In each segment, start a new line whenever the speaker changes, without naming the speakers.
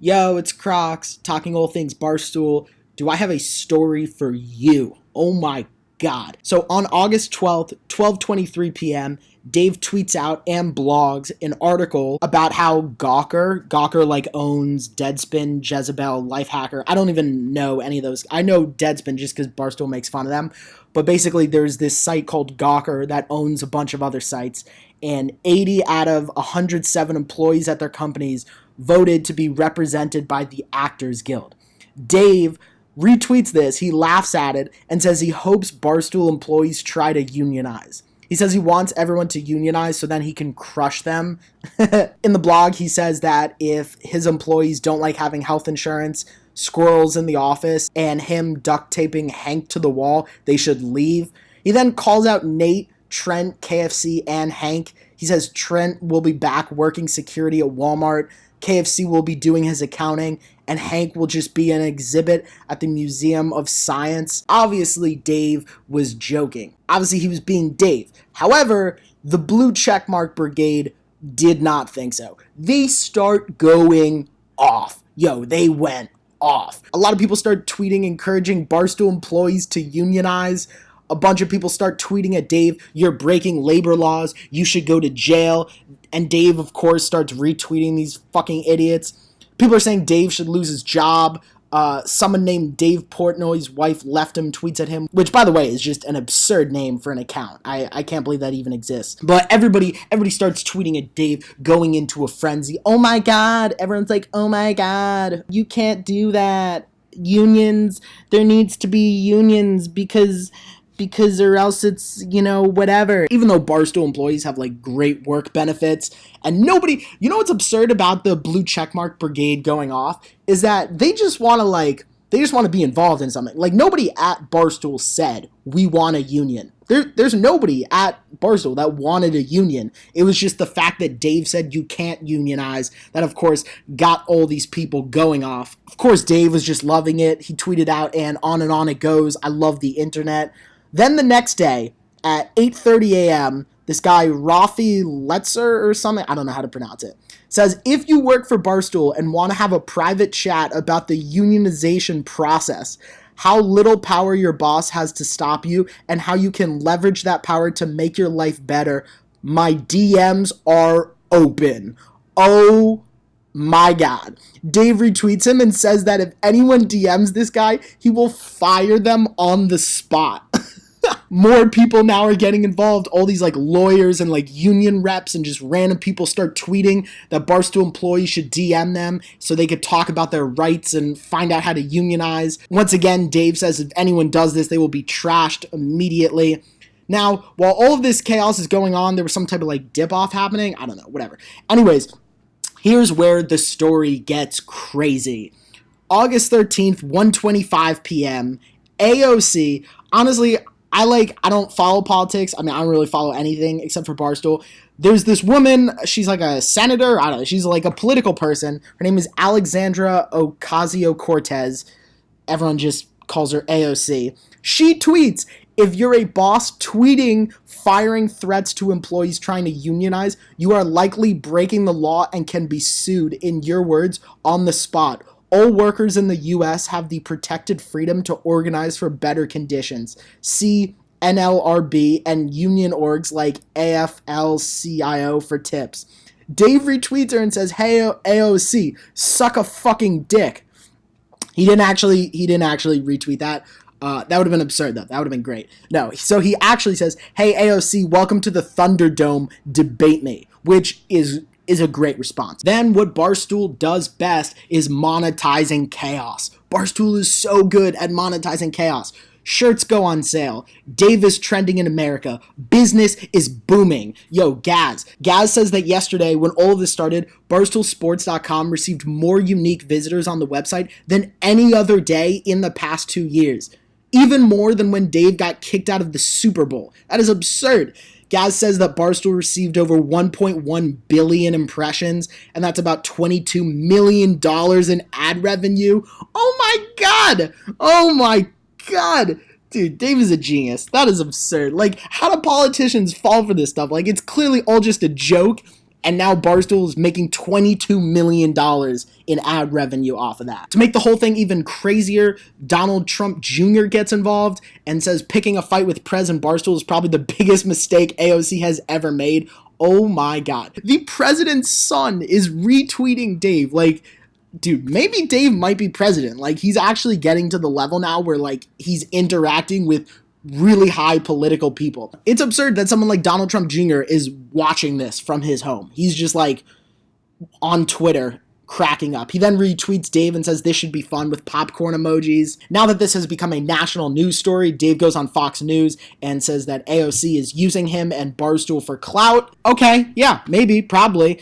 Yo, it's Crocs, talking all things Barstool. Do I have a story for you? Oh my god. So on August 12th, 12:23 p.m., Dave tweets out and blogs an article about how Gawker like owns Deadspin, Jezebel, Lifehacker. I don't even know any of those. I know Deadspin just because Barstool makes fun of them. But basically, there's this site called Gawker that owns a bunch of other sites, and 80 out of 107 employees at their companies voted to be represented by the Actors Guild. Dave retweets this, he laughs at it, and says he hopes Barstool employees try to unionize. He says he wants everyone to unionize so then he can crush them. In the blog, he says that if his employees don't like having health insurance, squirrels in the office, and him duct taping Hank to the wall, they should leave. He then calls out Nate, Trent, KFC, and Hank. He says Trent will be back working security at Walmart, KFC will be doing his accounting, and Hank will just be an exhibit at the Museum of Science. Obviously, Dave was joking. Obviously, he was being Dave. However, the Blue Checkmark Brigade did not think so. They start going off. Yo, they went off. A lot of people start tweeting encouraging Barstool employees to unionize. A bunch of people start tweeting at Dave, "You're breaking labor laws, you should go to jail." And Dave, of course, starts retweeting these fucking idiots. People are saying Dave should lose his job. Someone named Dave Portnoy's wife left him, tweets at him, which, by the way, is just an absurd name for an account. I can't believe that even exists. But everybody starts tweeting at Dave, going into a frenzy. Oh my god. Everyone's like, oh my god, you can't do that. Unions, there needs to be unions because or else it's, whatever. Even though Barstool employees have like great work benefits, and nobody, what's absurd about the Blue Checkmark Brigade going off is that they just want to be involved in something. Like, nobody at Barstool said we want a union. There's nobody at Barstool that wanted a union. It was just the fact that Dave said you can't unionize that, of course, got all these people going off. Of course, Dave was just loving it. He tweeted out, and on it goes. I love the internet. Then the next day, at 8:30 a.m., this guy, Rafi Letzer or something, I don't know how to pronounce it, says, if you work for Barstool and want to have a private chat about the unionization process, how little power your boss has to stop you, and how you can leverage that power to make your life better, my DMs are open. Oh my god. Dave retweets him and says that if anyone DMs this guy, he will fire them on the spot. More people now are getting involved. All these like lawyers and like union reps and just random people start tweeting that Barstool employees should DM them so they could talk about their rights and find out how to unionize. Once again, Dave says if anyone does this, they will be trashed immediately. Now, while all of this chaos is going on, there was some type of like dip-off happening. I don't know, whatever. Anyways, here's where the story gets crazy. August 13th, 1:25 p.m., AOC, honestly, I don't follow politics. I mean, I don't really follow anything except for Barstool. There's this woman, she's like a senator, I don't know, she's like a political person. Her name is Alexandria Ocasio-Cortez. Everyone just calls her AOC. She tweets, if you're a boss tweeting firing threats to employees trying to unionize, you are likely breaking the law and can be sued, in your words, on the spot. All workers in the U.S. have the protected freedom to organize for better conditions. See NLRB and union orgs like AFL-CIO for tips. Dave retweets her and says, hey, AOC, suck a fucking dick. He didn't actually retweet that. That would have been absurd, though. That would have been great. No, so he actually says, hey, AOC, welcome to the Thunderdome, debate me, which is a great response. Then what Barstool does best is monetizing chaos. Barstool is so good at monetizing chaos. Shirts go on sale. Dave is trending in America. Business is booming. Yo, Gaz. Gaz says that yesterday, when all of this started, BarstoolSports.com received more unique visitors on the website than any other day in the past 2 years. Even more than when Dave got kicked out of the Super Bowl. That is absurd. Gaz says that Barstool received over 1.1 billion impressions, and that's about $22 million in ad revenue. Oh my god! Oh my god! Dude, Dave is a genius. That is absurd. Like, how do politicians fall for this stuff? Like, it's clearly all just a joke, And now Barstool is making $22 million in ad revenue off of that. To make the whole thing even crazier, Donald Trump Jr. gets involved and says picking a fight with Prez and Barstool is probably the biggest mistake AOC has ever made. Oh my God. The president's son is retweeting Dave. Like, dude, maybe Dave might be president. Like, he's actually getting to the level now where, like, he's interacting with really high political people. It's absurd that someone like Donald Trump Jr. is watching this from his home. He's just like on Twitter cracking up. He then retweets Dave and says this should be fun with popcorn emojis. Now that this has become a national news story, Dave goes on Fox News and says that AOC is using him and Barstool for clout. Okay, yeah, maybe, probably.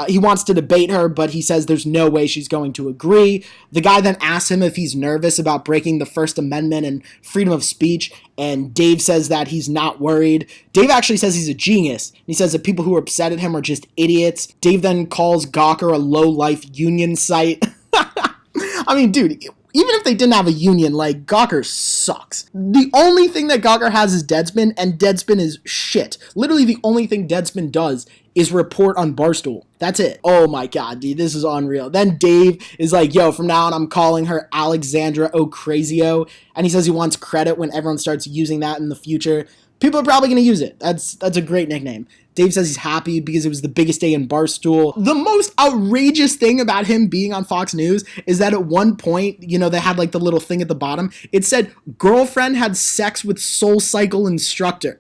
He wants to debate her, but he says there's no way she's going to agree. The guy then asks him if he's nervous about breaking the First Amendment and freedom of speech, and Dave says that he's not worried. Dave actually says he's a genius. He says that people who are upset at him are just idiots. Dave then calls Gawker a low-life union site. I mean, dude, even if they didn't have a union, like, Gawker sucks. The only thing that Gawker has is Deadspin, and Deadspin is shit. Literally the only thing Deadspin does is report on Barstool. That's it. Oh my God, dude, this is unreal. Then Dave is like, yo, from now on, I'm calling her Alexandria Ocasio, and he says he wants credit when everyone starts using that in the future. People are probably going to use it. That's a great nickname. Dave says he's happy because it was the biggest day in Barstool. The most outrageous thing about him being on Fox News is that at one point, you know, they had like the little thing at the bottom. It said, girlfriend had sex with SoulCycle instructor.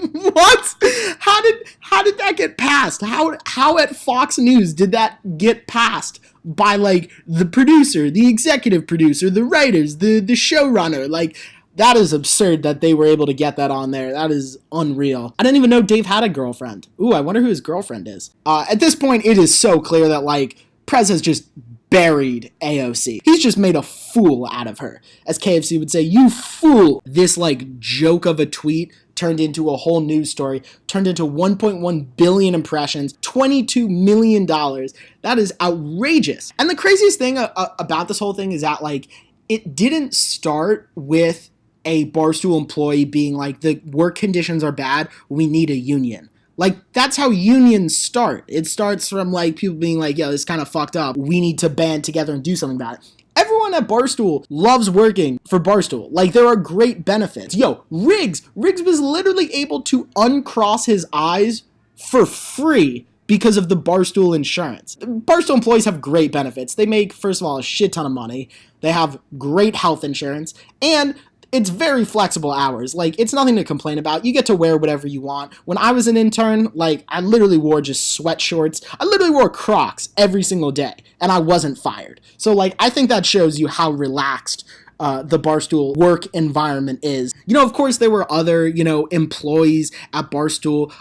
What? How did that get passed? How at Fox News did that get passed by like the producer, the executive producer, the writers, the showrunner? Like, that is absurd that they were able to get that on there. That is unreal. I didn't even know Dave had a girlfriend. Ooh, I wonder who his girlfriend is. At this point, it is so clear that, like, Prez has just buried AOC. He's just made a fool out of her. As KFC would say, you fool. This, like, joke of a tweet turned into a whole news story, turned into 1.1 billion impressions, $22 million. That is outrageous. And the craziest thing about this whole thing is that, like, it didn't start with a Barstool employee being like, the work conditions are bad, we need a union. Like, that's how unions start. It starts from, like, people being like, yo, this is kind of fucked up. We need to band together and do something about it. Everyone at Barstool loves working for Barstool. Like, there are great benefits. Yo, Riggs was literally able to uncross his eyes for free because of the Barstool insurance. Barstool employees have great benefits. They make, first of all, a shit ton of money. They have great health insurance, and it's very flexible hours. Like, it's nothing to complain about. You get to wear whatever you want. When I was an intern, like, I literally wore just sweatshorts. I literally wore Crocs every single day, and I wasn't fired. So, like, I think that shows you how relaxed the Barstool work environment is. You know, of course, there were other, you know, employees at Barstool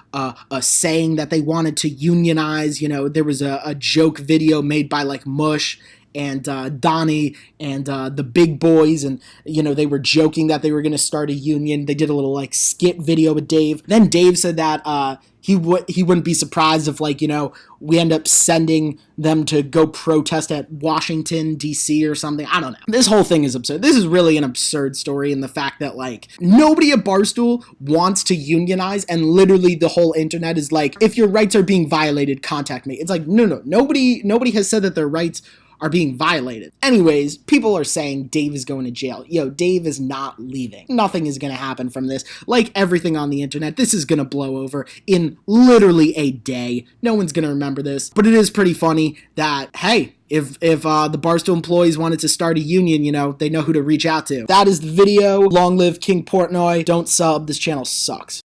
saying that they wanted to unionize. You know, there was a joke video made by, like, Mush and Donnie and the big boys, and, you know, they were joking that they were going to start a union. They did a little, like, skit video with Dave. Then Dave said that he wouldn't be surprised if, like, you know, we end up sending them to go protest at Washington, D.C. or something. I don't know. This whole thing is absurd. This is really an absurd story in the fact that, like, nobody at Barstool wants to unionize, and literally the whole internet is like, if your rights are being violated, contact me. It's like, no. Nobody has said that their rights are being violated. Anyways, people are saying Dave is going to jail. Yo, Dave is not leaving. Nothing is going to happen from this. Like everything on the internet, this is going to blow over in literally a day. No one's going to remember this. But it is pretty funny that, hey, if the Barstool employees wanted to start a union, you know, they know who to reach out to. That is the video. Long live King Portnoy. Don't sub. This channel sucks.